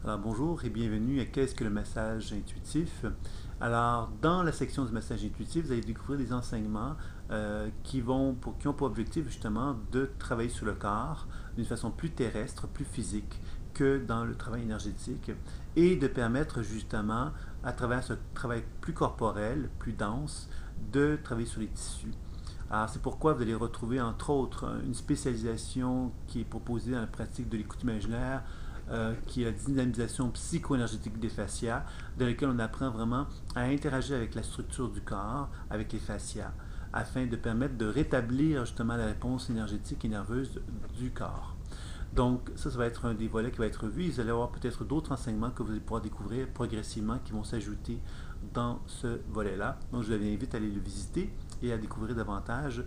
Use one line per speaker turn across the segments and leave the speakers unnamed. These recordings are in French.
Alors bonjour et bienvenue à Qu'est-ce que le massage intuitif? Alors dans la section du massage intuitif, vous allez découvrir des enseignements qui ont pour objectif justement de travailler sur le corps d'une façon plus terrestre, plus physique que dans le travail énergétique et de permettre justement à travers ce travail plus corporel, plus dense, de travailler sur les tissus. Alors, c'est pourquoi vous allez retrouver, entre autres, une spécialisation qui est proposée dans la pratique de l'écoute imaginaire, qui est la dynamisation psycho-énergétique des fascias, dans laquelle on apprend vraiment à interagir avec la structure du corps, avec les fascias, afin de permettre de rétablir justement la réponse énergétique et nerveuse du corps. Donc, ça va être un des volets qui va être vu. Vous allez avoir peut-être d'autres enseignements que vous allez pouvoir découvrir progressivement qui vont s'ajouter dans ce volet-là. Donc, je vous invite à aller le visiter et à découvrir davantage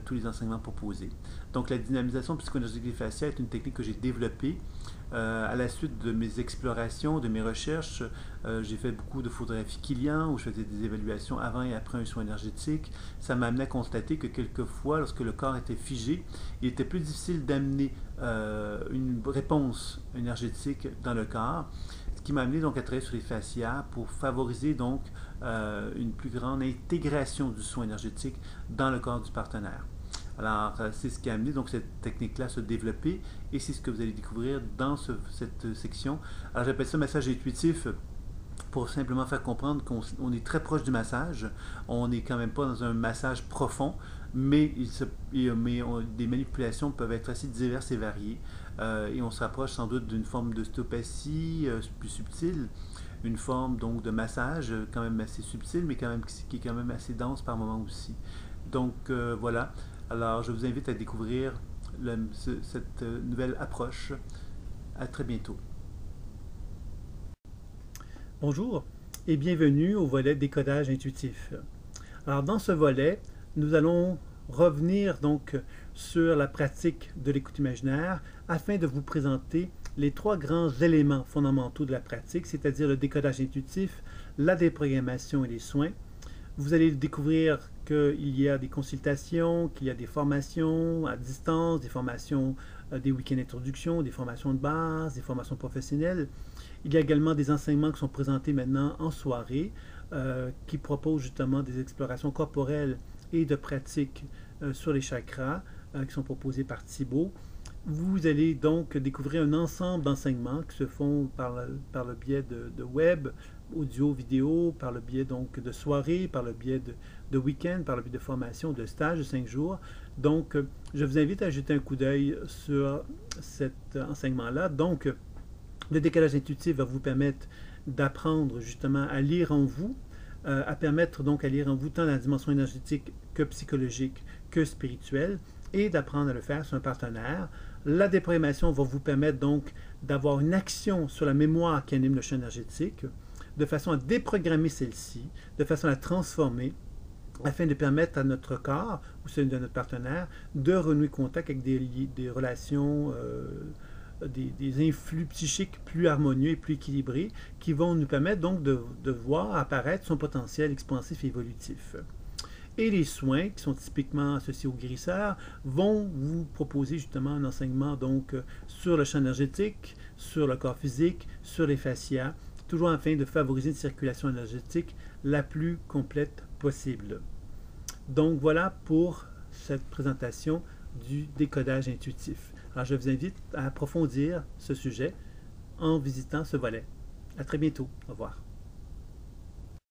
tous les enseignements proposés. Donc, la dynamisation psycho-énergétique des fascias est une technique que j'ai développée à la suite de mes explorations, de mes recherches. J'ai fait beaucoup de photographie Killian où je faisais des évaluations avant et après un soin énergétique. Ça m'a amené à constater que quelquefois, lorsque le corps était figé, il était plus difficile d'amener une réponse énergétique dans le corps, ce qui m'a amené donc à travailler sur les fascias pour favoriser donc une plus grande intégration du soin énergétique dans le corps du partenaire. Alors, c'est ce qui a amené donc cette technique-là à se développer et c'est ce que vous allez découvrir dans cette section. Alors, j'appelle ça massage intuitif pour simplement faire comprendre qu'on est très proche du massage. On n'est quand même pas dans un massage profond, mais, des manipulations peuvent être assez diverses et variées. Et on se rapproche sans doute d'une forme d'ostéopathie plus subtile, une forme donc de massage quand même assez subtile, mais qui est quand même assez dense par moment aussi. Donc voilà. Alors je vous invite à découvrir cette nouvelle approche. À très bientôt.
Bonjour et bienvenue au volet décodage intuitif. Alors dans ce volet, nous allons revenir donc sur la pratique de l'écoute imaginaire afin de vous présenter les trois grands éléments fondamentaux de la pratique, c'est-à-dire le décodage intuitif, la déprogrammation et les soins. Vous allez découvrir qu'il y a des consultations, qu'il y a des formations à distance, des formations, des week-ends d'introduction, des formations de base, des formations professionnelles. Il y a également des enseignements qui sont présentés maintenant en soirée, qui proposent justement des explorations corporelles et de pratiques sur les chakras, qui sont proposés par Thibaut. Vous allez donc découvrir un ensemble d'enseignements qui se font par le biais de web, audio, vidéo, par le biais donc de soirées, par le biais de week-ends, par le biais de formations, de stages de 5 jours. Donc, je vous invite à jeter un coup d'œil sur cet enseignement-là. Donc, le décalage intuitif va vous permettre d'apprendre justement à lire en vous, à permettre donc à lire en vous tant la dimension énergétique que psychologique que spirituelle, et d'apprendre à le faire sur un partenaire. La déprogrammation va vous permettre donc d'avoir une action sur la mémoire qui anime le champ énergétique, de façon à déprogrammer celle-ci, de façon à la transformer, afin de permettre à notre corps ou celui de notre partenaire de renouer contact avec des relations, des influx psychiques plus harmonieux et plus équilibrés qui vont nous permettre donc de voir apparaître son potentiel expansif et évolutif. Et les soins, qui sont typiquement associés au guérisseur, vont vous proposer justement un enseignement donc sur le champ énergétique, sur le corps physique, sur les fascias, toujours afin de favoriser une circulation énergétique la plus complète possible. Donc voilà pour cette présentation du décodage intuitif. Alors je vous invite à approfondir ce sujet en visitant ce volet. À très bientôt. Au revoir.